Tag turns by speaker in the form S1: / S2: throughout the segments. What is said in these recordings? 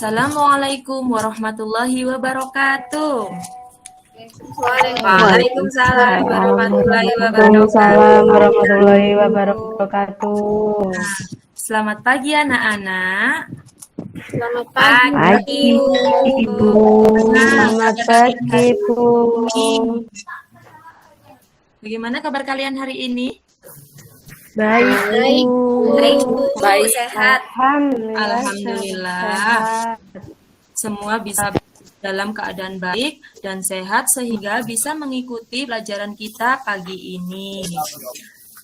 S1: Assalamualaikum warahmatullahi wabarakatuh.
S2: Waalaikumsalam warahmatullahi
S3: Waalaikumsalam
S2: wabarakatuh.
S3: warahmatullahi wabarakatuh.
S1: Selamat pagi anak-anak.
S2: Selamat pagi,
S3: Pagi Ibu. Selamat pagi Ibu.
S1: Bagaimana kabar kalian hari ini?
S3: Baik Bu.
S2: Baik, sehat.
S1: Alhamdulillah.
S3: Sehat.
S1: Semua bisa dalam keadaan baik dan sehat sehingga bisa mengikuti pelajaran kita pagi ini.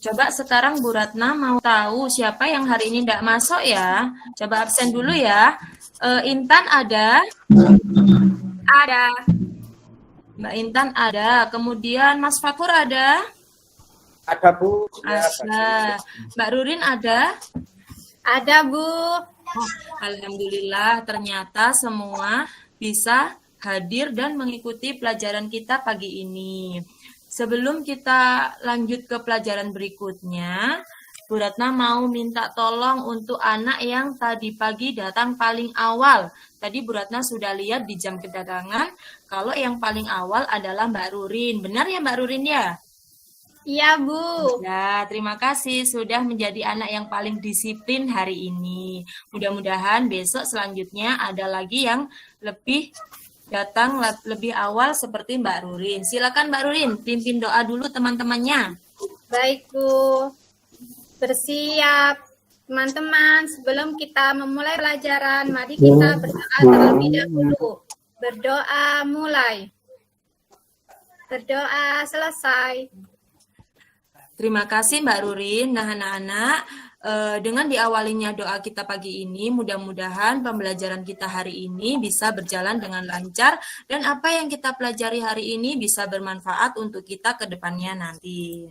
S1: Coba sekarang Bu Ratna mau tahu siapa yang hari ini tidak masuk ya? Coba absen dulu ya. Intan ada?
S2: Ada.
S1: Mbak Intan ada. Kemudian Mas Fakur ada?
S4: Ada Bu.
S1: Ada. Mbak Rurin ada?
S2: Ada, Bu.
S1: Alhamdulillah ternyata semua bisa hadir dan mengikuti pelajaran kita pagi ini. Sebelum kita lanjut ke pelajaran berikutnya, Bu Ratna mau minta tolong untuk anak yang tadi pagi datang paling awal. Tadi Bu Ratna sudah lihat di jam kedatangan kalau yang paling awal adalah Mbak Rurin. Benar ya Mbak Rurin ya?
S2: Iya, Bu.
S1: Ya, terima kasih sudah menjadi anak yang paling disiplin hari ini. Mudah-mudahan besok selanjutnya ada lagi yang datang lebih awal seperti Mbak Rurin. Silakan Mbak Rurin, pimpin doa dulu teman-temannya.
S2: Baik, Bu. Bersiap. Teman-teman, sebelum kita memulai pelajaran, mari kita berdoa terlebih dahulu. Berdoa mulai. Berdoa selesai.
S1: Terima kasih Mbak Rurin. Nah anak-anak, dengan diawalinya doa kita pagi ini, mudah-mudahan pembelajaran kita hari ini bisa berjalan dengan lancar dan apa yang kita pelajari hari ini bisa bermanfaat untuk kita ke depannya nanti.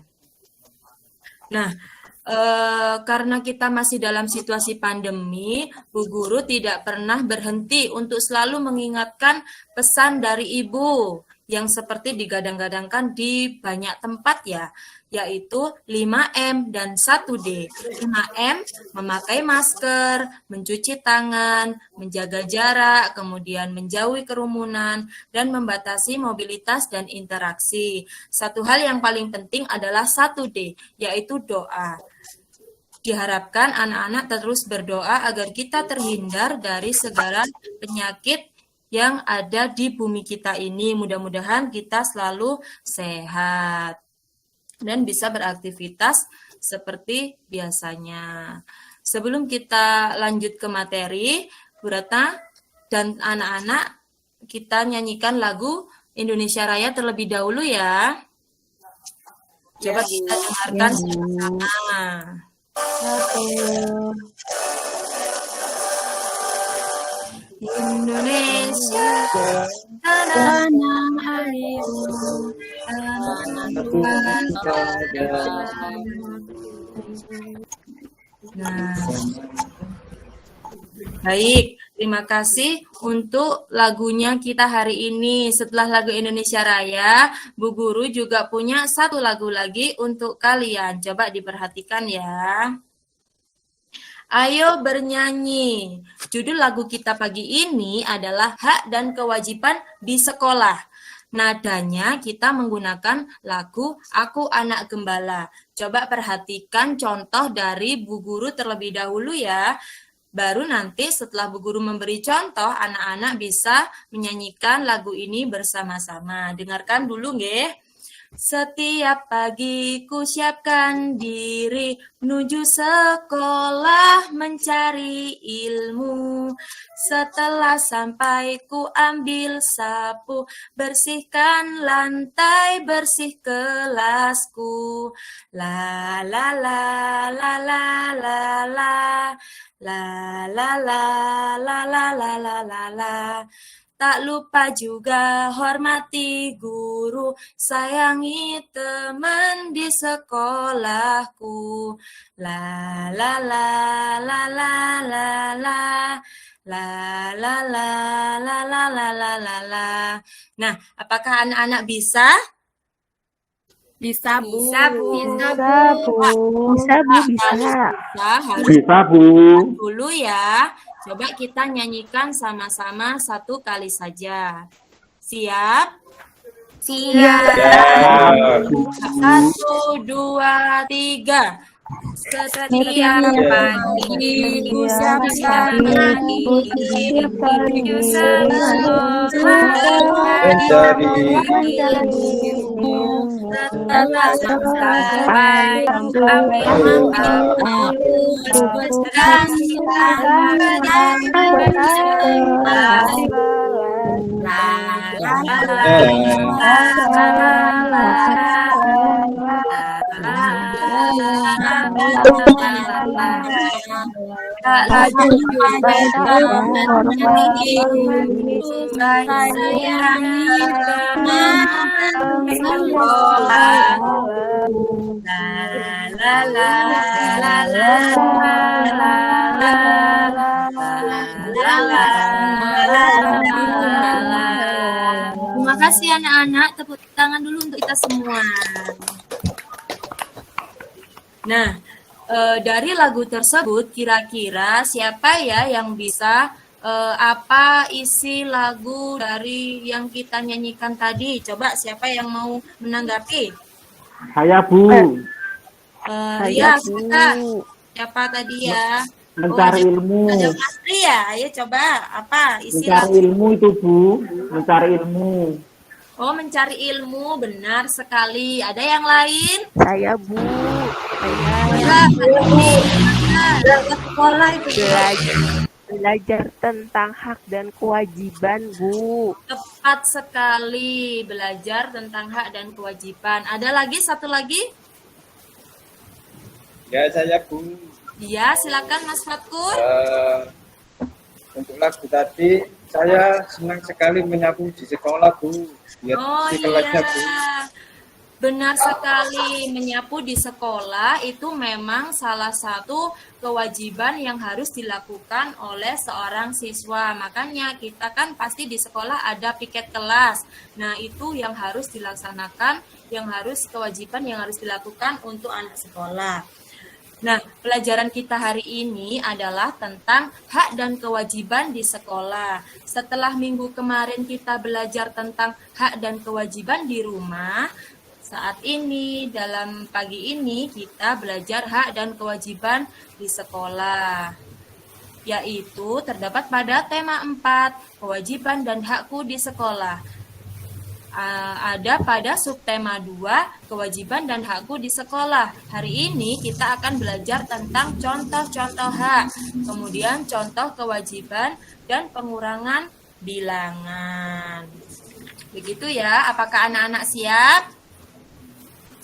S1: Nah, karena kita masih dalam situasi pandemi, Bu Guru tidak pernah berhenti untuk selalu mengingatkan pesan dari Ibu yang seperti digadang-gadangkan di banyak tempat ya, yaitu 5M dan 1D. 5M, memakai masker, mencuci tangan, menjaga jarak, kemudian menjauhi kerumunan, dan membatasi mobilitas dan interaksi. Satu hal yang paling penting adalah 1D, yaitu doa. Diharapkan anak-anak terus berdoa agar kita terhindar dari segala penyakit yang ada di bumi kita ini. Mudah-mudahan kita selalu sehat dan bisa beraktivitas seperti biasanya. Sebelum kita lanjut ke materi, Bu Ratna dan anak-anak kita nyanyikan lagu Indonesia Raya terlebih dahulu ya. Coba kita dengarkan sama-sama. Indonesia tanah airmu, tanah Tuhan. Nah, baik, terima kasih untuk lagunya kita hari ini. Setelah lagu Indonesia Raya, Bu Guru juga punya satu lagu lagi untuk kalian. Coba diperhatikan ya. Ayo bernyanyi. Judul lagu kita pagi ini adalah Hak dan Kewajiban di Sekolah. Nadanya kita menggunakan lagu Aku Anak Gembala. Coba perhatikan contoh dari Bu Guru terlebih dahulu ya. Baru nanti setelah Bu Guru memberi contoh, anak-anak bisa menyanyikan lagu ini bersama-sama. Dengarkan dulu nggih. Setiap pagi ku siapkan diri menuju sekolah mencari ilmu. Setelah sampai ku ambil sapu, bersihkan lantai, bersih kelasku. La la la la la la la la la la la la la la la. Tak lupa juga hormati guru, sayangi teman di sekolahku. La la la la la la la la la la la la la la la. Nah, apakah anak-anak bisa?
S2: Bisa, Bu.
S3: Bisa, Bu. Bisa, Bu. Bisa.
S1: Bisa, harus
S4: Bisa Bu.
S1: dulu ya. Coba kita nyanyikan sama-sama satu kali saja. Siap?
S2: Siap.
S1: Satu, dua, tiga. Setiap pagi ku siap-siap menuju setelah sampai Terima kasih anak-anak, tepuk tangan dulu untuk kita semua. Nah, dari lagu tersebut kira-kira siapa ya yang bisa apa isi lagu dari yang kita nyanyikan tadi? Coba siapa yang mau menanggapi?
S4: Saya Bu.
S1: Ya, kita. Siapa tadi ya?
S4: Mencari ilmu.
S1: Ada Mas Tri ya? Ayo coba apa isi
S4: Mencari
S1: lagu?
S4: ilmu itu Bu. Mencari ilmu.
S1: Oh, mencari ilmu, benar sekali. Ada yang lain?
S3: Saya Bu.
S1: Ya, ada sekolah itu.
S3: Belajar tentang hak dan kewajiban, Bu.
S1: Tepat sekali, belajar tentang hak dan kewajiban. Ada lagi satu lagi?
S5: Ya, saya Bu.
S1: Iya, silakan Mas Fatkur.
S5: Untuk lagu tadi, saya senang sekali menyapu di sekolah, Bu. Lihat
S1: Oh
S5: di kelasnya, Bu.
S1: iya, benar sekali. Menyapu di sekolah itu memang salah satu kewajiban yang harus dilakukan oleh seorang siswa. Makanya kita kan pasti di sekolah ada piket kelas. Nah, itu yang harus dilaksanakan, kewajiban yang harus dilakukan untuk anak sekolah. Nah, pelajaran kita hari ini adalah tentang hak dan kewajiban di sekolah. Setelah minggu kemarin kita belajar tentang hak dan kewajiban di rumah, saat ini, dalam pagi ini, kita belajar hak dan kewajiban di sekolah. Yaitu terdapat pada tema 4, kewajiban dan hakku di sekolah. Ada pada subtema 2, kewajiban dan hakku di sekolah. Hari ini kita akan belajar tentang contoh-contoh hak, kemudian contoh kewajiban dan pengurangan bilangan. Begitu ya, apakah anak-anak siap?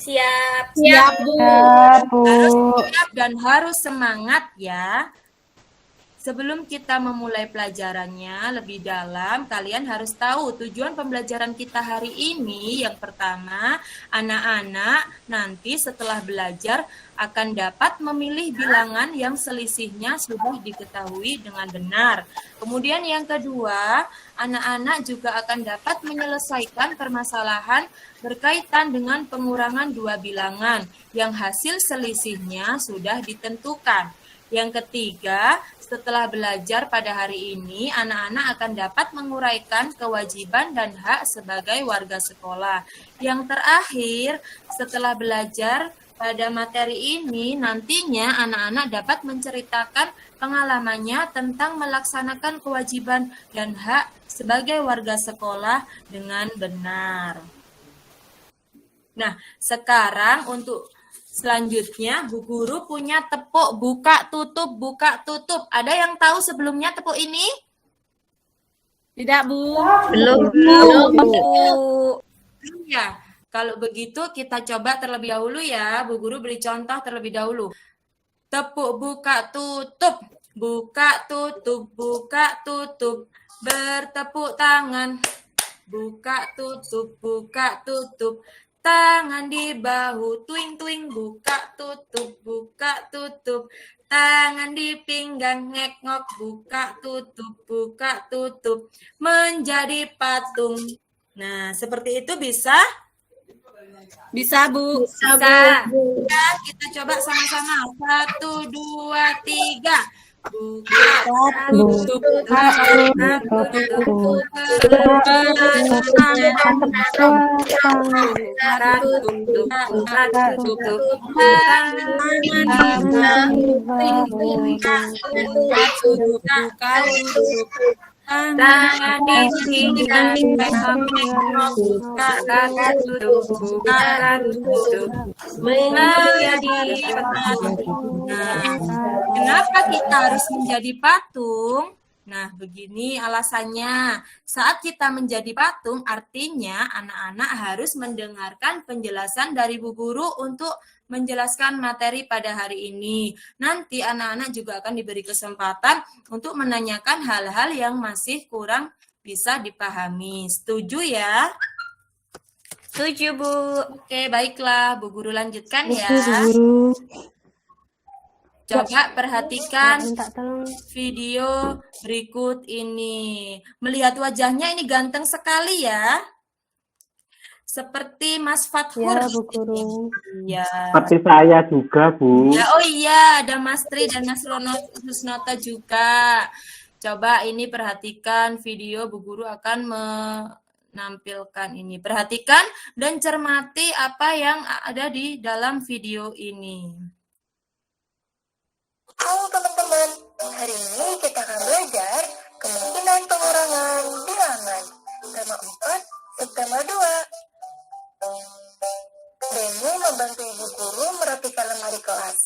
S2: Siap, Bu.
S1: Harus siap dan harus semangat ya. Sebelum kita memulai pelajarannya lebih dalam, kalian harus tahu tujuan pembelajaran kita hari ini. Yang pertama, anak-anak nanti setelah belajar akan dapat memilih bilangan yang selisihnya sudah diketahui dengan benar. Kemudian yang kedua, anak-anak juga akan dapat menyelesaikan permasalahan berkaitan dengan pengurangan dua bilangan yang hasil selisihnya sudah ditentukan. Yang ketiga, setelah belajar pada hari ini, anak-anak akan dapat menguraikan kewajiban dan hak sebagai warga sekolah. Yang terakhir, setelah belajar pada materi ini, nantinya anak-anak dapat menceritakan pengalamannya tentang melaksanakan kewajiban dan hak sebagai warga sekolah dengan benar. Nah, sekarang untuk selanjutnya, Bu Guru punya tepuk buka tutup, buka tutup. Ada yang tahu sebelumnya tepuk ini?
S2: Tidak, Bu.
S3: Belum, Bu.
S1: Ya, kalau begitu kita coba terlebih dahulu ya. Bu Guru beri contoh terlebih dahulu. Tepuk buka tutup, buka tutup, buka tutup. Bertepuk tangan, buka tutup, buka tutup. Tangan di bahu, tuing-tuing, buka tutup, buka tutup. Tangan di pinggang, ngek-ngok, buka tutup, buka tutup. Menjadi patung. Nah, seperti itu bisa?
S2: Bisa, Bu.
S1: Bisa. Ya, kita coba sama-sama. 1, 2, 3. Kenapa kita harus menjadi patung? Nah, begini alasannya. Saat kita menjadi patung, artinya anak-anak harus mendengarkan penjelasan dari Bu Guru untuk menjelaskan materi pada hari ini. Nanti anak-anak juga akan diberi kesempatan untuk menanyakan hal-hal yang masih kurang bisa dipahami. Setuju ya?
S2: Setuju, Bu.
S1: Oke, baiklah. Bu Guru lanjutkan ya.
S3: Guru.
S1: Coba perhatikan
S3: Minta tolong.
S1: video berikut ini. Melihat wajahnya ini ganteng sekali ya. Seperti Mas Fathur.
S3: Ya, Bu Guru.
S1: Iya.
S4: Seperti saya juga, Bu.
S1: Ya, oh iya, ada Mas Tri dan Mas Rusnota juga. Coba ini perhatikan video, Bu Guru akan menampilkan ini. Perhatikan dan cermati apa yang ada di dalam video ini.
S6: Halo teman-teman, hari ini kita akan belajar kemungkinan pengurangan bilangan. Tema 4, subtema 2. Denny membantu ibu guru merapikan lemari kelas.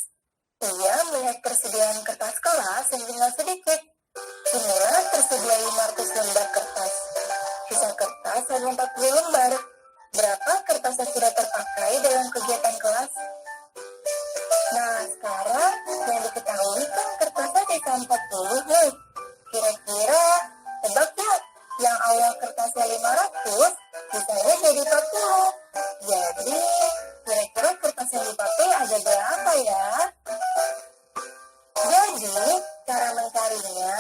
S6: Ia melihat persediaan kertas kelas yang tinggal sedikit. Inilah tersedia 500 lembar kertas. Sisa kertas hanya 40 lembar. Berapa kertas yang sudah terpakai dalam kegiatan kelas? Nah, sekarang yang diketahui kan kertasnya sisa 40 nih. Kira-kira, tebak yuk, yang awal kertasnya 500, sisanya jadi 40. Jadi, kira-kira kertas yang dipakai ada berapa ya? Jadi, cara mencarinya,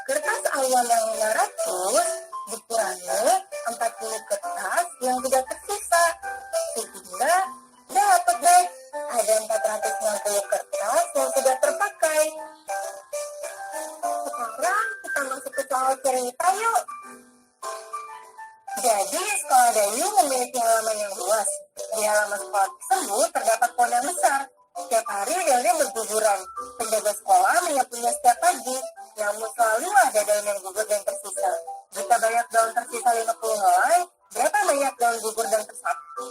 S6: kertas awal yang 500 dikurangi 40 kertas yang tidak tersisa. Sehingga, dapat deh, ada 460 kertas yang sudah terpakai. Sekarang kita masuk ke soal cerita yuk. Jadi sekolah Dayu memiliki halaman yang luas. Di halaman sekolah tersebut terdapat pohon yang besar. Setiap hari daunnya berguguran. Penjaga sekolah menyapunya setiap pagi. Namun selalu ada daun yang gugur dan tersisa. Jika banyak daun tersisa 50 helai, berapa banyak daun gugur dan tersapu?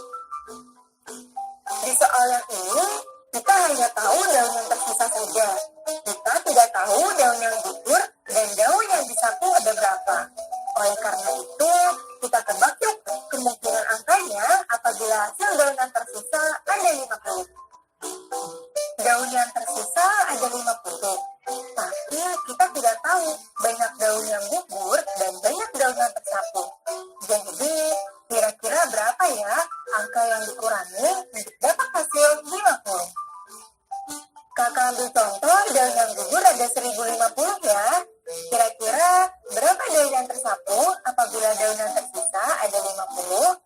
S6: Di soal yang ini, kita hanya tahu daun yang tersisa saja. Kita tidak tahu daun yang gugur dan daun yang disapu ada berapa. Oleh karena itu, kita tebak yuk kemungkinan angkanya apabila hasil daun yang tersisa ada 50. Daun yang tersisa ada 50. Tapi kita tidak tahu banyak daun yang gugur dan banyak daun yang tersapu. Jadi, kira-kira berapa ya angka yang dikurangi untuk dapat hasil 50? Kakak ambil contoh, daun yang gugur ada 1050 ya. Kira-kira berapa daun yang tersapu apabila daun yang tersisa ada 50?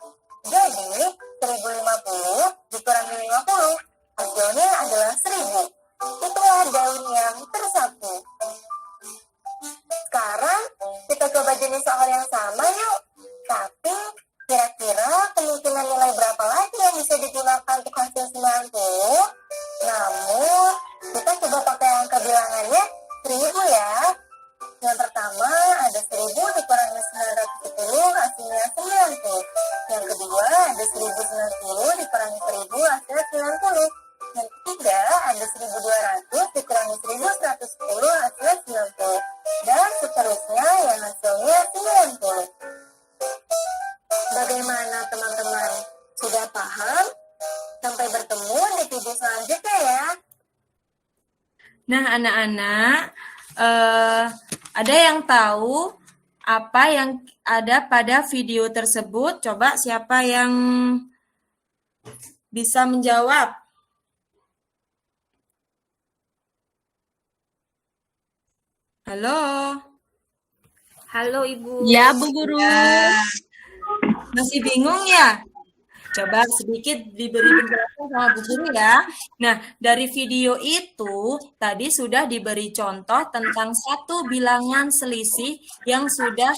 S6: Jadi, 1050 dikurangi 50. Hasilnya adalah 1000. Itulah daun yang tersapu. Sekarang, kita coba jenis soal yang sama yuk. Tapi, kira-kira kemungkinan nilai berapa lagi yang bisa digunakan untuk hasil 90? Namun, kita coba pakai angka bilangannya 1000 ya. Yang pertama, ada 1000 dikurangi 910, hasilnya 90. Yang kedua, ada 1090 dikurangi 1000, hasilnya 90. Yang ketiga, ada 1200 dikurangi 1110, hasilnya 90. Dan seterusnya yang hasilnya 90. Bagaimana teman-teman? Sudah paham? Sampai bertemu di video selanjutnya ya.
S1: Nah, anak-anak, ada yang tahu apa yang ada pada video tersebut? Coba siapa yang bisa menjawab? Halo?
S2: Halo, Ibu. Ya, Bu Guru.
S1: Ya. Masih bingung ya? Coba sedikit diberi penjelasan sama Bu Guru ya. Nah, dari video itu tadi sudah diberi contoh tentang satu bilangan selisih yang sudah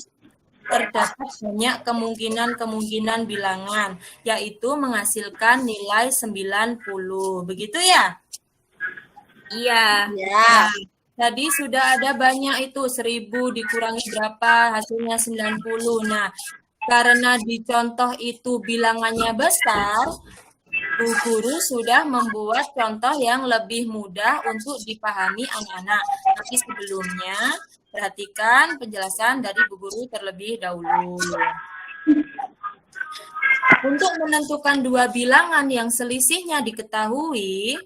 S1: terdapat banyak kemungkinan bilangan, yaitu menghasilkan nilai 90. Begitu ya?
S2: Iya.
S1: Ya. Tadi sudah ada banyak itu, 1000 dikurangi berapa, hasilnya 90. Nah, karena di contoh itu bilangannya besar, Bu Guru sudah membuat contoh yang lebih mudah untuk dipahami anak-anak. Tapi sebelumnya, perhatikan penjelasan dari Bu Guru terlebih dahulu. Untuk menentukan dua bilangan yang selisihnya diketahui,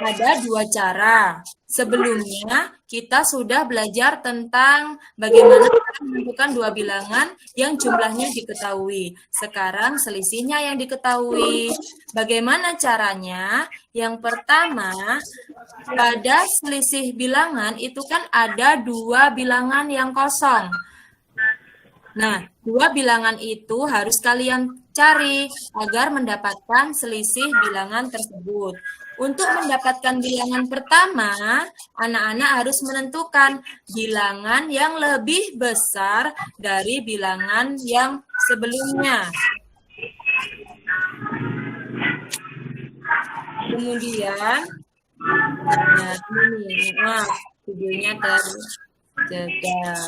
S1: ada dua cara. Sebelumnya, kita sudah belajar tentang bagaimana menentukan dua bilangan yang jumlahnya diketahui. Sekarang selisihnya yang diketahui. Bagaimana caranya? Yang pertama, pada selisih bilangan itu kan ada dua bilangan yang kosong. Nah, dua bilangan itu harus kalian cari agar mendapatkan selisih bilangan tersebut. Untuk mendapatkan bilangan pertama, anak-anak harus menentukan bilangan yang lebih besar dari bilangan yang sebelumnya. Kemudian, videonya terjaga.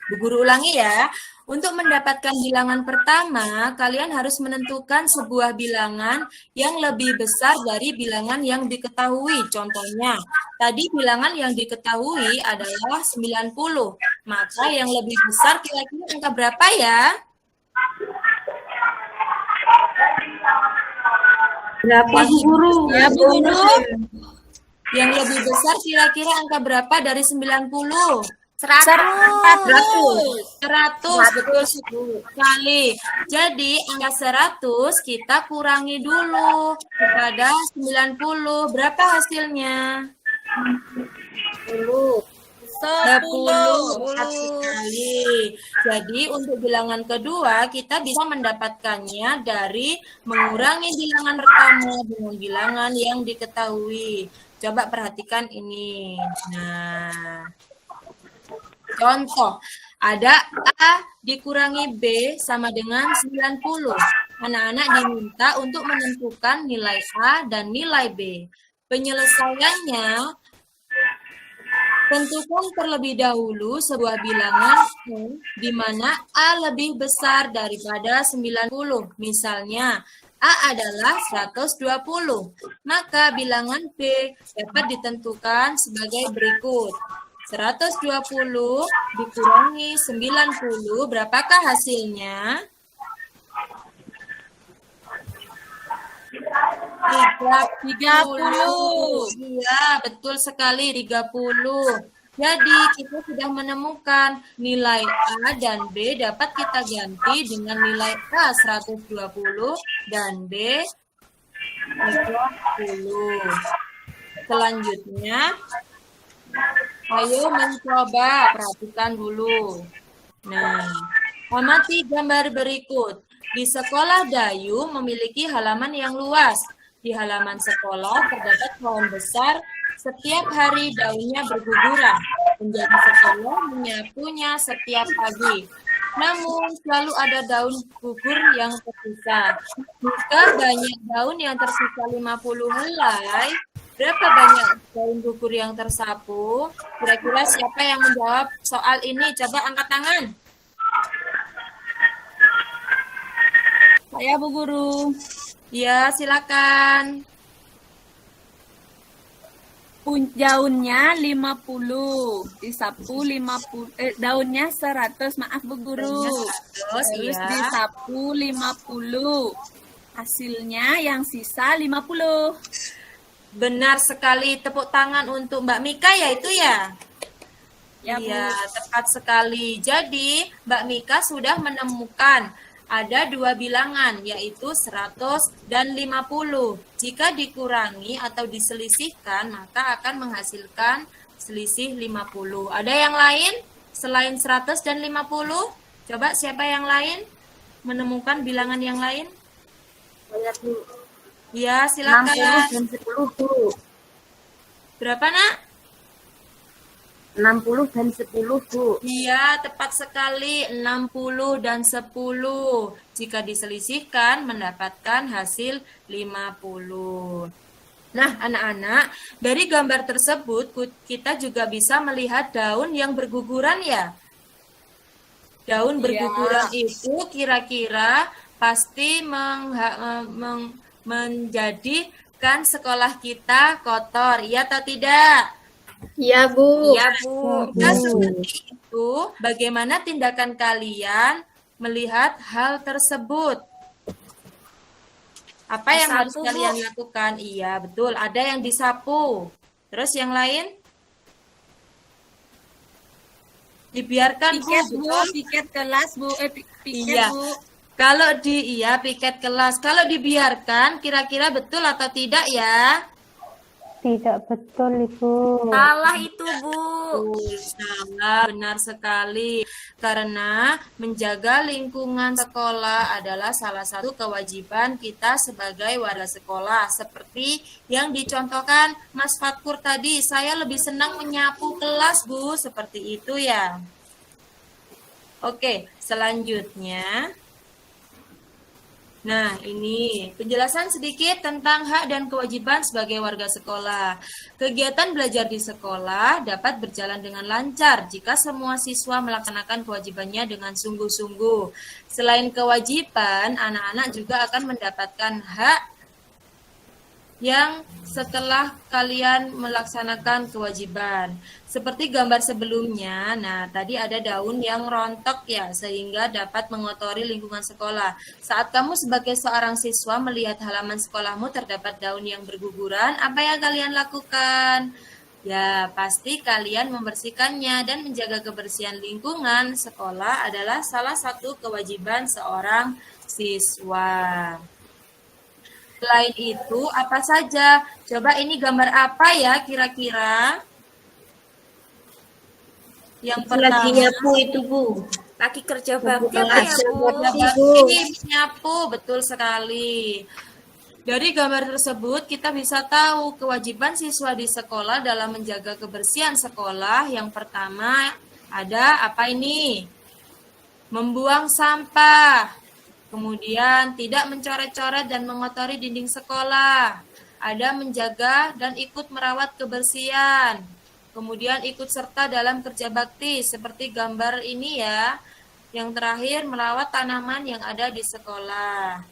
S1: Bu Guru ulangi ya. Untuk mendapatkan bilangan pertama, kalian harus menentukan sebuah bilangan yang lebih besar dari bilangan yang diketahui. Contohnya, tadi bilangan yang diketahui adalah 90. Maka yang lebih besar kira-kira angka berapa ya?
S3: Berapa Bu Guru?
S1: Ya, Bu Guru. Yang lebih besar kira-kira angka berapa dari 90?
S2: 100.
S1: 100, betul sekali. Jadi angka 100 kita kurangi dulu kepada 90. Berapa hasilnya? 10. 10. Sekali. Jadi untuk bilangan kedua kita bisa mendapatkannya dari mengurangi bilangan pertama dengan bilangan yang diketahui. Coba perhatikan ini. Nah, contoh, ada A dikurangi B sama dengan 90. Anak-anak diminta untuk menentukan nilai A dan nilai B. Penyelesaiannya, tentukan terlebih dahulu sebuah bilangan di mana A lebih besar daripada 90. Misalnya, A adalah 120. Maka bilangan B dapat ditentukan sebagai berikut. 120 dikurangi 90, berapakah hasilnya? 30. Iya, betul sekali, 30. Jadi, kita sudah menemukan nilai A dan B dapat kita ganti dengan nilai A 120 dan B 30. Selanjutnya, ayo mencoba, perhatikan dulu. Nah, amati gambar berikut. Di sekolah Dayu memiliki halaman yang luas. Di halaman sekolah terdapat pohon besar. Setiap hari daunnya berguguran. Penjaga sekolah menyapunya setiap pagi. Namun selalu ada daun gugur yang tersisa. Jika banyak daun yang tersisa 50 helai, berapa banyak daun gugur yang tersapu? Kira-kira siapa yang menjawab soal ini? Coba angkat tangan.
S2: Saya Bu Guru.
S1: Ya, silakan.
S2: Daunnya 50, disapu 50, daunnya 100, maaf Bu Guru.
S1: Terus ya.
S2: Disapu 50. Hasilnya yang sisa 50.
S1: Benar sekali. Tepuk tangan untuk Mbak Mika ya itu ya?
S2: Ya, Bu.
S1: Iya, tepat sekali. Jadi, Mbak Mika sudah menemukan ada dua bilangan, yaitu 100 dan 50. Jika dikurangi atau diselisihkan, maka akan menghasilkan selisih 50. Ada yang lain selain 100 dan 50? Coba siapa yang lain menemukan bilangan yang lain?
S3: Saya Bu.
S1: Ya,
S3: 60
S1: silakan.
S3: dan 10 Bu.
S1: Berapa, Nak?
S3: 60 dan 10 Bu.
S1: Iya, tepat sekali 60 dan 10. Jika diselisihkan mendapatkan hasil 50. Nah, anak-anak, dari gambar tersebut kita juga bisa melihat daun yang berguguran ya. Daun berguguran itu kira-kira pasti menjadikan sekolah kita kotor, iya atau tidak?
S3: Iya Bu.
S1: Iya, Bu. Nah, seperti itu, bagaimana tindakan kalian melihat hal tersebut? Apa yang harus kalian lakukan? Iya, betul. Ada yang disapu. Terus yang lain? Dibiarkan,
S2: Piket
S1: Bu.
S2: Bu,
S1: Betul?
S2: piket kelas Bu, piket
S1: Iya.
S2: Bu.
S1: Kalau piket kelas. Kalau dibiarkan, kira-kira betul atau tidak ya?
S7: Tidak betul, Ibu.
S3: Salah itu Bu.
S1: Salah, benar sekali. Karena menjaga lingkungan sekolah adalah salah satu kewajiban kita sebagai warga sekolah. Seperti yang dicontohkan Mas Fatkur tadi, saya lebih senang menyapu kelas, Bu. Seperti itu ya. Oke, selanjutnya. Nah, ini penjelasan sedikit tentang hak dan kewajiban sebagai warga sekolah. Kegiatan belajar di sekolah dapat berjalan dengan lancar jika semua siswa melaksanakan kewajibannya dengan sungguh-sungguh. Selain kewajiban, anak-anak juga akan mendapatkan hak yang setelah kalian melaksanakan kewajiban. Seperti gambar sebelumnya, nah tadi ada daun yang rontok ya, sehingga dapat mengotori lingkungan sekolah. Saat kamu sebagai seorang siswa melihat halaman sekolahmu terdapat daun yang berguguran, apa yang kalian lakukan? Ya, pasti kalian membersihkannya dan menjaga kebersihan lingkungan sekolah adalah salah satu kewajiban seorang siswa. Selain itu, apa saja? Coba ini gambar apa ya kira-kira? Yang
S3: Lagi
S1: pertama,
S3: nyapu itu Bu.
S2: Lagi kerja bakti
S3: Bukan
S2: apa ya
S3: kerja
S2: Bu?
S3: bakti.
S1: ini menyapu, betul sekali. Dari gambar tersebut, kita bisa tahu kewajiban siswa di sekolah dalam menjaga kebersihan sekolah. Yang pertama, ada apa ini? Membuang sampah. Kemudian tidak mencoret-coret dan mengotori dinding sekolah. Ada menjaga dan ikut merawat kebersihan. Kemudian ikut serta dalam kerja bakti seperti gambar ini ya. Yang terakhir merawat tanaman yang ada di sekolah.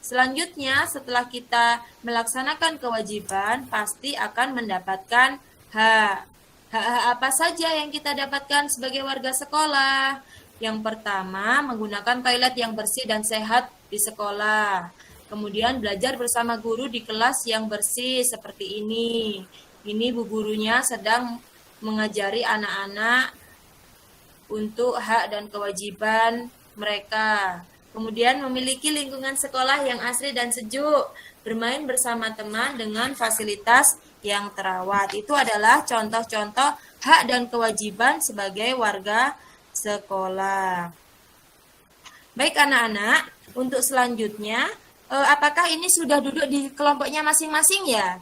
S1: Selanjutnya setelah kita melaksanakan kewajiban pasti akan mendapatkan hak. Hak-hak apa saja yang kita dapatkan sebagai warga sekolah? Yang pertama, menggunakan toilet yang bersih dan sehat di sekolah. Kemudian belajar bersama guru di kelas yang bersih seperti ini. Ini bu gurunya sedang mengajari anak-anak untuk hak dan kewajiban mereka. Kemudian memiliki lingkungan sekolah yang asri dan sejuk. Bermain bersama teman dengan fasilitas yang terawat. Itu adalah contoh-contoh hak dan kewajiban sebagai warga sekolah. Baik anak-anak, untuk selanjutnya, apakah ini sudah duduk di kelompoknya masing-masing ya?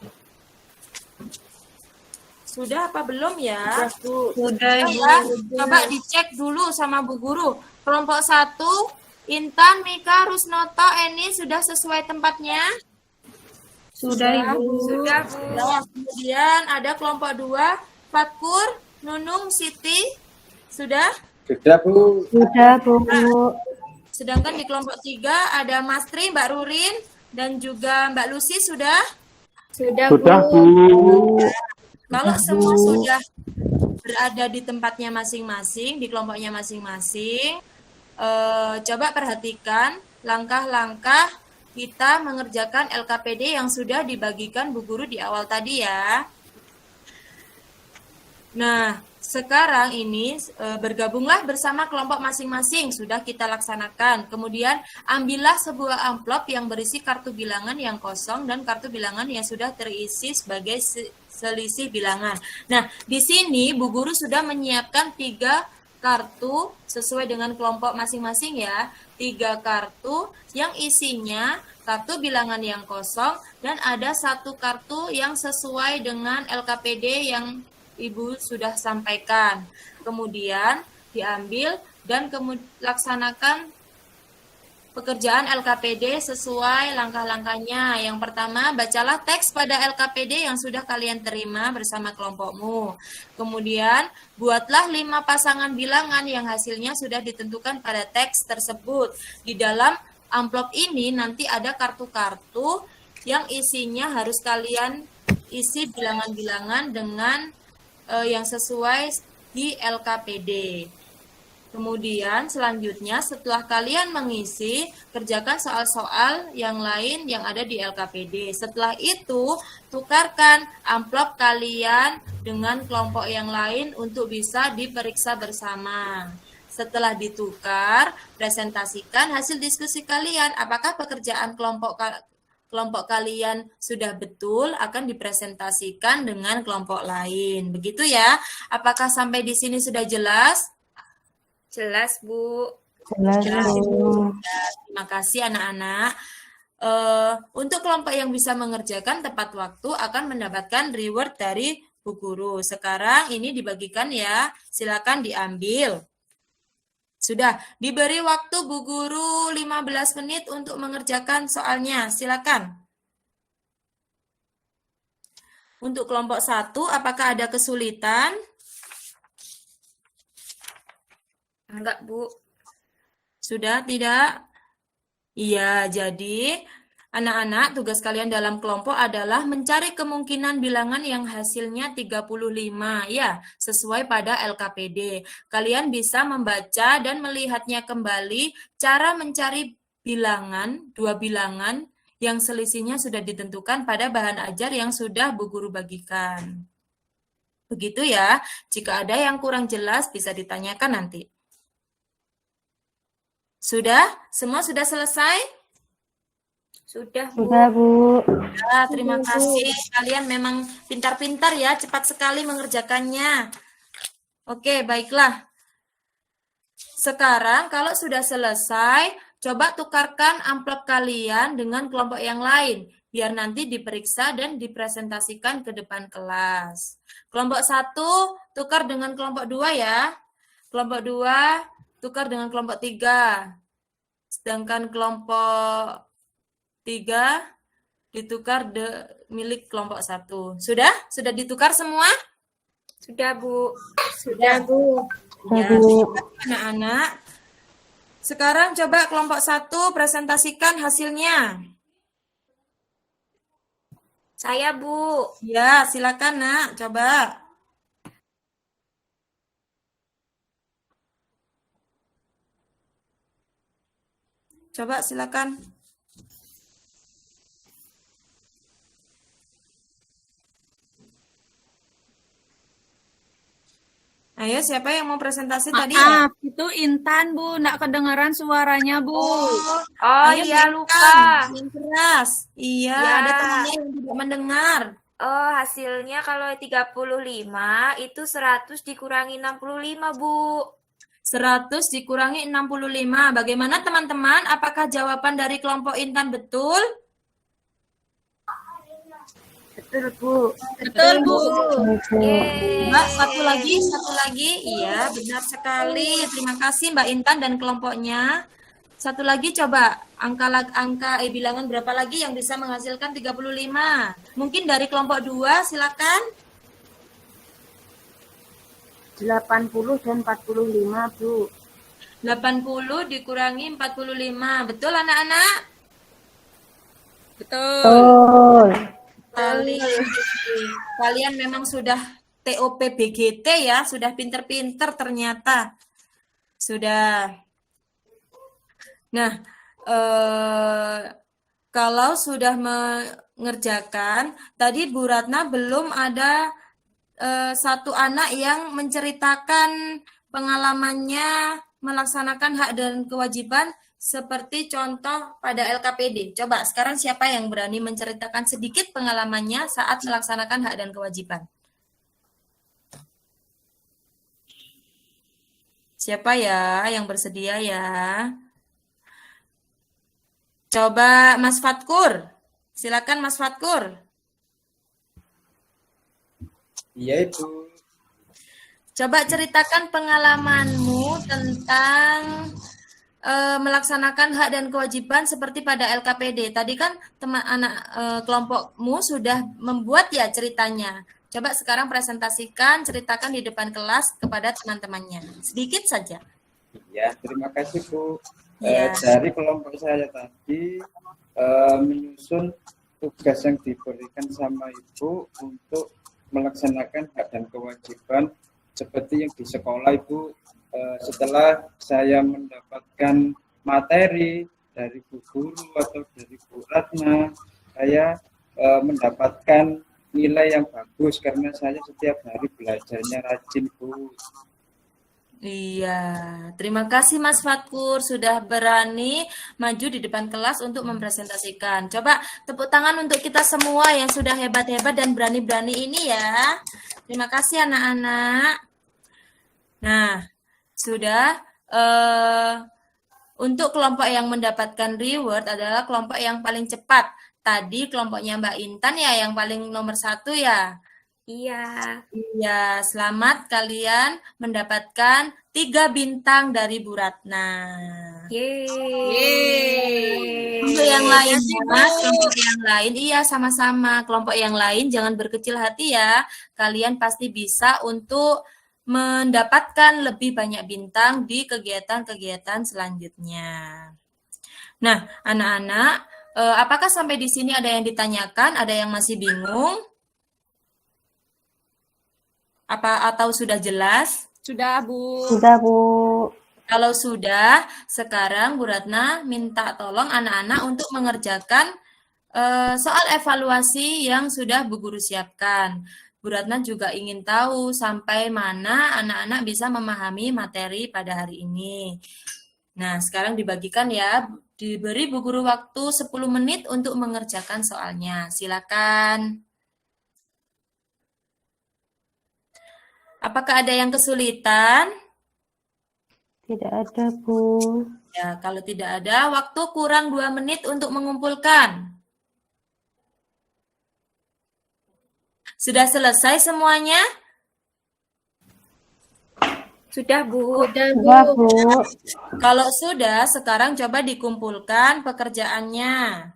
S1: Sudah apa belum ya?
S3: Sudah
S1: Ya, coba dicek dulu sama Bu Guru. Kelompok 1, Intan, Mika, Rusnoto, Eni sudah sesuai tempatnya?
S3: Sudah Ibu.
S2: Sudah Bu.
S1: Nah, kemudian ada kelompok 2, Fatkur, Nunung, Siti, sudah?
S5: Sudah Bu.
S7: Sudah, Bu.
S1: Sedangkan di kelompok 3 ada Mas Tri, Mbak Rurin, dan juga Mbak Lucy sudah?
S3: Sudah
S4: Bu.
S1: Kalau semua sudah berada di tempatnya masing-masing, di kelompoknya masing-masing, coba perhatikan langkah-langkah kita mengerjakan LKPD yang sudah dibagikan Bu Guru di awal tadi ya. Nah, sekarang ini bergabunglah bersama kelompok masing-masing, sudah kita laksanakan. Kemudian ambillah sebuah amplop yang berisi kartu bilangan yang kosong dan kartu bilangan yang sudah terisi sebagai selisih bilangan. Nah, di sini Bu Guru sudah menyiapkan 3 kartu sesuai dengan kelompok masing-masing ya. 3 kartu yang isinya kartu bilangan yang kosong dan ada 1 kartu yang sesuai dengan LKPD yang Ibu sudah sampaikan. Kemudian diambil dan laksanakan pekerjaan LKPD sesuai langkah-langkahnya. Yang pertama, bacalah teks pada LKPD yang sudah kalian terima bersama kelompokmu. Kemudian, buatlah 5 pasangan bilangan yang hasilnya sudah ditentukan pada teks tersebut. Di dalam amplop ini nanti ada kartu-kartu yang isinya harus kalian isi bilangan-bilangan dengan yang sesuai di LKPD. Kemudian selanjutnya setelah kalian mengisi, kerjakan soal-soal yang lain yang ada di LKPD. Setelah itu, tukarkan amplop kalian dengan kelompok yang lain untuk bisa diperiksa bersama. Setelah ditukar, presentasikan hasil diskusi kalian. Apakah pekerjaan kelompok kalian sudah betul, akan dipresentasikan dengan kelompok lain. Begitu ya. Apakah sampai di sini sudah jelas?
S2: Jelas, Bu.
S7: Jelas, Bu.
S1: Terima kasih anak-anak. Untuk kelompok yang bisa mengerjakan tepat waktu akan mendapatkan reward dari Bu Guru. Sekarang ini dibagikan ya. Silakan diambil. Sudah diberi waktu Bu Guru 15 menit untuk mengerjakan soalnya. Silakan. Untuk kelompok 1, apakah ada kesulitan?
S2: Enggak, Bu.
S1: Sudah tidak? Iya, jadi anak-anak tugas kalian dalam kelompok adalah mencari kemungkinan bilangan yang hasilnya 35 ya, sesuai pada LKPD. Kalian bisa membaca dan melihatnya kembali cara mencari bilangan, 2 bilangan yang selisihnya sudah ditentukan pada bahan ajar yang sudah Bu Guru bagikan. Begitu ya, jika ada yang kurang jelas bisa ditanyakan nanti. Sudah? Semua sudah selesai?
S2: Sudah, Bu.
S7: Sudah, Bu.
S1: Ya, terima kasih. Kalian memang pintar-pintar ya, cepat sekali mengerjakannya. Oke, baiklah. Sekarang kalau sudah selesai, coba tukarkan amplop kalian dengan kelompok yang lain, biar nanti diperiksa dan dipresentasikan ke depan kelas. Kelompok 1 tukar dengan kelompok 2 ya. Kelompok 2 tukar dengan kelompok 3. Sedangkan kelompok 3 ditukar milik kelompok 1. Sudah? Sudah ditukar semua?
S2: Sudah, Bu.
S1: Sudah, Bu. Ya,
S7: Bu.
S1: anak-anak. Sekarang coba kelompok 1 presentasikan hasilnya.
S2: Saya, Bu.
S1: Ya, silakan, Nak. Coba. Coba silakan. Ayo, siapa yang mau presentasi tadi?
S8: Maaf, itu Intan, Bu. Nggak kedengaran suaranya, Bu.
S2: Oh,
S1: Ayo,
S2: iya,
S1: silakan.
S2: lupa.
S1: Yang keras. Iya,
S2: Ya.
S1: ada temannya yang tidak mendengar.
S2: Oh, hasilnya kalau 35 itu 100 dikurangi 65, Bu.
S1: 100 dikurangi 65. Bagaimana teman-teman? Apakah jawaban dari kelompok Intan betul?
S3: Betul, Bu.
S1: Betul, Bu.
S2: Yeay.
S1: Mbak, satu lagi. Iya, benar sekali. Terima kasih Mbak Intan dan kelompoknya. Satu lagi coba, bilangan berapa lagi yang bisa menghasilkan 35? Mungkin dari kelompok 2, silakan.
S3: 80 dan 45, Bu.
S1: 80 dikurangi 45. Betul anak-anak?
S7: Betul.
S1: Kalian memang sudah TOP BGT ya, sudah pinter-pinter ternyata. Sudah. Nah, kalau sudah mengerjakan, tadi Bu Ratna belum ada satu anak yang menceritakan pengalamannya melaksanakan hak dan kewajiban seperti contoh pada LKPD. Coba sekarang siapa yang berani menceritakan sedikit pengalamannya saat melaksanakan hak dan kewajiban? Siapa ya yang bersedia ya? Coba Mas Fatkur. Silakan Mas Fatkur.
S5: Iya, Ibu.
S1: Coba ceritakan pengalamanmu tentang melaksanakan hak dan kewajiban seperti pada LKPD. Tadi kan teman anak kelompokmu sudah membuat ya ceritanya. Coba sekarang presentasikan, ceritakan di depan kelas kepada teman-temannya. Sedikit saja.
S5: Ya, terima kasih Bu.
S1: Ya.
S5: Dari kelompok saya tadi menyusun tugas yang diberikan sama Ibu untuk melaksanakan hak dan kewajiban seperti yang di sekolah Ibu. Setelah saya mendapatkan materi dari Bu Guru atau dari Bu Ratna, saya mendapatkan nilai yang bagus karena saya setiap hari belajarnya rajin Bu.
S1: Iya, terima kasih Mas Fatkur sudah berani maju di depan kelas untuk mempresentasikan. Coba tepuk tangan untuk kita semua yang sudah hebat-hebat dan berani-berani ini ya. Terima kasih anak-anak. Nah, sudah untuk kelompok yang mendapatkan reward adalah kelompok yang paling cepat. Tadi kelompoknya Mbak Intan ya yang paling nomor 1 ya.
S2: Iya.
S1: Iya, selamat kalian mendapatkan 3 bintang dari Bu Ratna.
S2: Yeay.
S1: Untuk yang lain, kelompok yang lain, iya sama-sama. Kelompok yang lain jangan berkecil hati ya. Kalian pasti bisa untuk mendapatkan lebih banyak bintang di kegiatan-kegiatan selanjutnya. Nah, anak-anak, apakah sampai di sini ada yang ditanyakan? Ada yang masih bingung? Apa atau sudah jelas?
S8: Sudah, Bu.
S7: Sudah, Bu.
S1: Kalau sudah, sekarang Bu Ratna minta tolong anak-anak untuk mengerjakan soal evaluasi yang sudah Bu Guru siapkan. Bu Ratna juga ingin tahu sampai mana anak-anak bisa memahami materi pada hari ini. Nah, sekarang dibagikan ya, diberi Bu Guru waktu 10 menit untuk mengerjakan soalnya. Silakan. Apakah ada yang kesulitan?
S7: Tidak ada, Bu.
S1: Ya, kalau tidak ada, waktu kurang 2 menit untuk mengumpulkan. Sudah selesai semuanya?
S2: Sudah, Bu.
S7: Sudah, Bu.
S1: Kalau sudah, sekarang coba dikumpulkan pekerjaannya.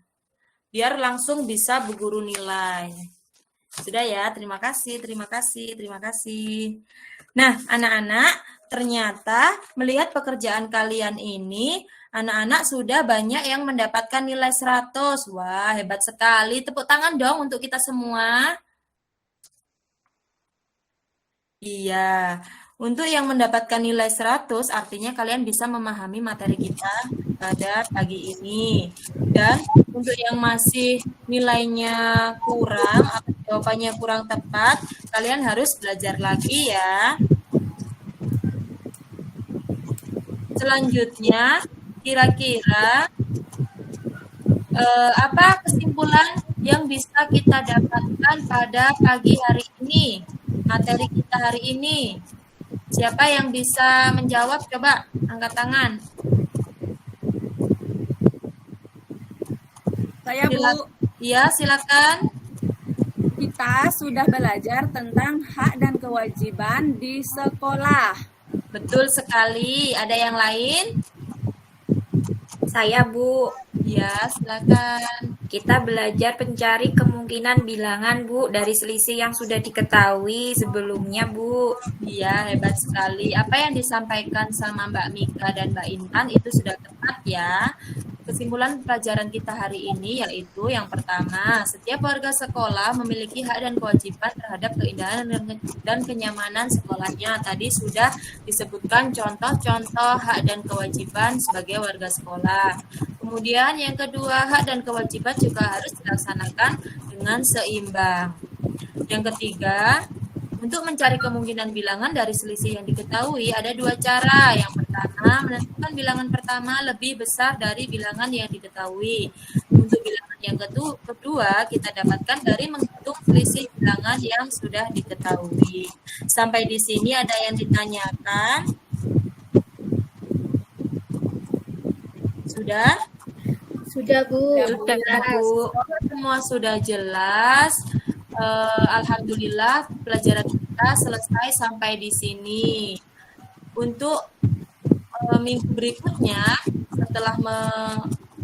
S1: Biar langsung bisa Bu Guru nilai. Sudah ya, terima kasih, terima kasih, terima kasih. Nah, anak-anak, ternyata melihat pekerjaan kalian ini, anak-anak sudah banyak yang mendapatkan nilai 100. Wah, hebat sekali. Tepuk tangan dong untuk kita semua. Iya, untuk yang mendapatkan nilai 100 artinya kalian bisa memahami materi kita pada pagi ini. Dan untuk yang masih nilainya kurang atau jawabannya kurang tepat, kalian harus belajar lagi ya. Selanjutnya, kira-kira apa kesimpulan yang bisa kita dapatkan pada pagi hari ini? Materi kita hari ini. Siapa yang bisa menjawab? Coba angkat tangan.
S8: Saya, Bu.
S1: Iya, silakan.
S8: Kita sudah belajar tentang hak dan kewajiban di sekolah.
S1: Betul sekali. Ada yang lain?
S2: Saya, Bu.
S1: Ya, silakan.
S2: Kita belajar pencari kemungkinan bilangan, Bu, dari selisih yang sudah diketahui sebelumnya, Bu.
S1: Iya, hebat sekali. Apa yang disampaikan sama Mbak Mika dan Mbak Intan itu sudah tepat ya. Kesimpulan pelajaran kita hari ini yaitu yang pertama, setiap warga sekolah memiliki hak dan kewajiban terhadap keindahan dan kenyamanan sekolahnya. Tadi sudah disebutkan contoh-contoh hak dan kewajiban sebagai warga sekolah. Kemudian yang kedua, hak dan kewajiban juga harus dilaksanakan dengan seimbang. Yang ketiga, untuk mencari kemungkinan bilangan dari selisih yang diketahui ada 2 cara. Yang pertama, menentukan bilangan pertama lebih besar dari bilangan yang diketahui. Untuk bilangan yang kedua, kita dapatkan dari menghitung selisih bilangan yang sudah diketahui. Sampai di sini ada yang ditanyakan? Sudah?
S2: Sudah, Bu.
S1: Sudah, Bu. Semua sudah jelas. Alhamdulillah pelajaran kita selesai sampai di sini. Untuk minggu berikutnya, setelah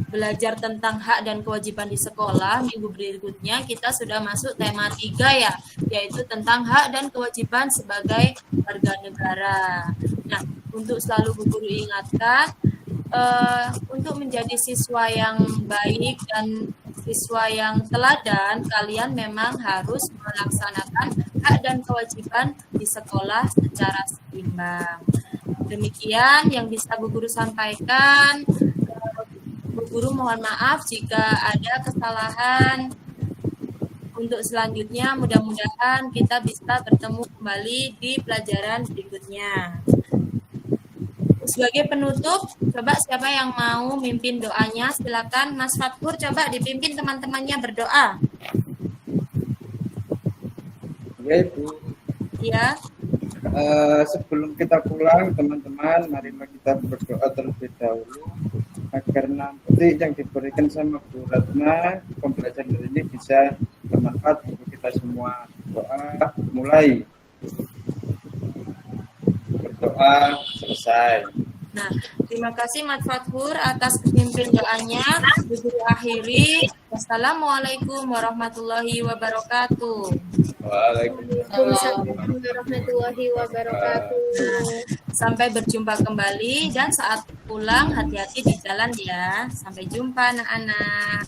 S1: belajar tentang hak dan kewajiban di sekolah, minggu berikutnya kita sudah masuk tema 3 ya, yaitu tentang hak dan kewajiban sebagai warga negara. Nah, untuk selalu Bu Guru ingatkan, untuk menjadi siswa yang baik dan siswa yang teladan, kalian memang harus melaksanakan hak dan kewajiban di sekolah secara seimbang. Demikian yang bisa Bu Guru sampaikan. Bu Guru mohon maaf jika ada kesalahan. Untuk selanjutnya, mudah-mudahan kita bisa bertemu kembali di pelajaran berikutnya. Sebagai penutup, coba siapa yang mau mimpin doanya, silakan Mas Fathur, coba dipimpin teman-temannya berdoa.
S5: Ya, Ibu.
S1: Ya.
S5: Sebelum kita pulang, teman-teman, marilah kita berdoa terlebih dahulu agar nanti yang diberikan sama Bu Ratna pembelajaran hari ini bisa bermanfaat untuk kita semua. Doa mulai. Berdoa selesai.
S1: Nah, terima kasih Mas Fathur atas pemimpin doanya. Bu Guru akhiri. Wassalamualaikum warahmatullahi wabarakatuh.
S5: Waalaikumsalam
S2: warahmatullahi wabarakatuh.
S1: Sampai berjumpa kembali dan saat pulang hati-hati di jalan ya. Sampai jumpa anak-anak.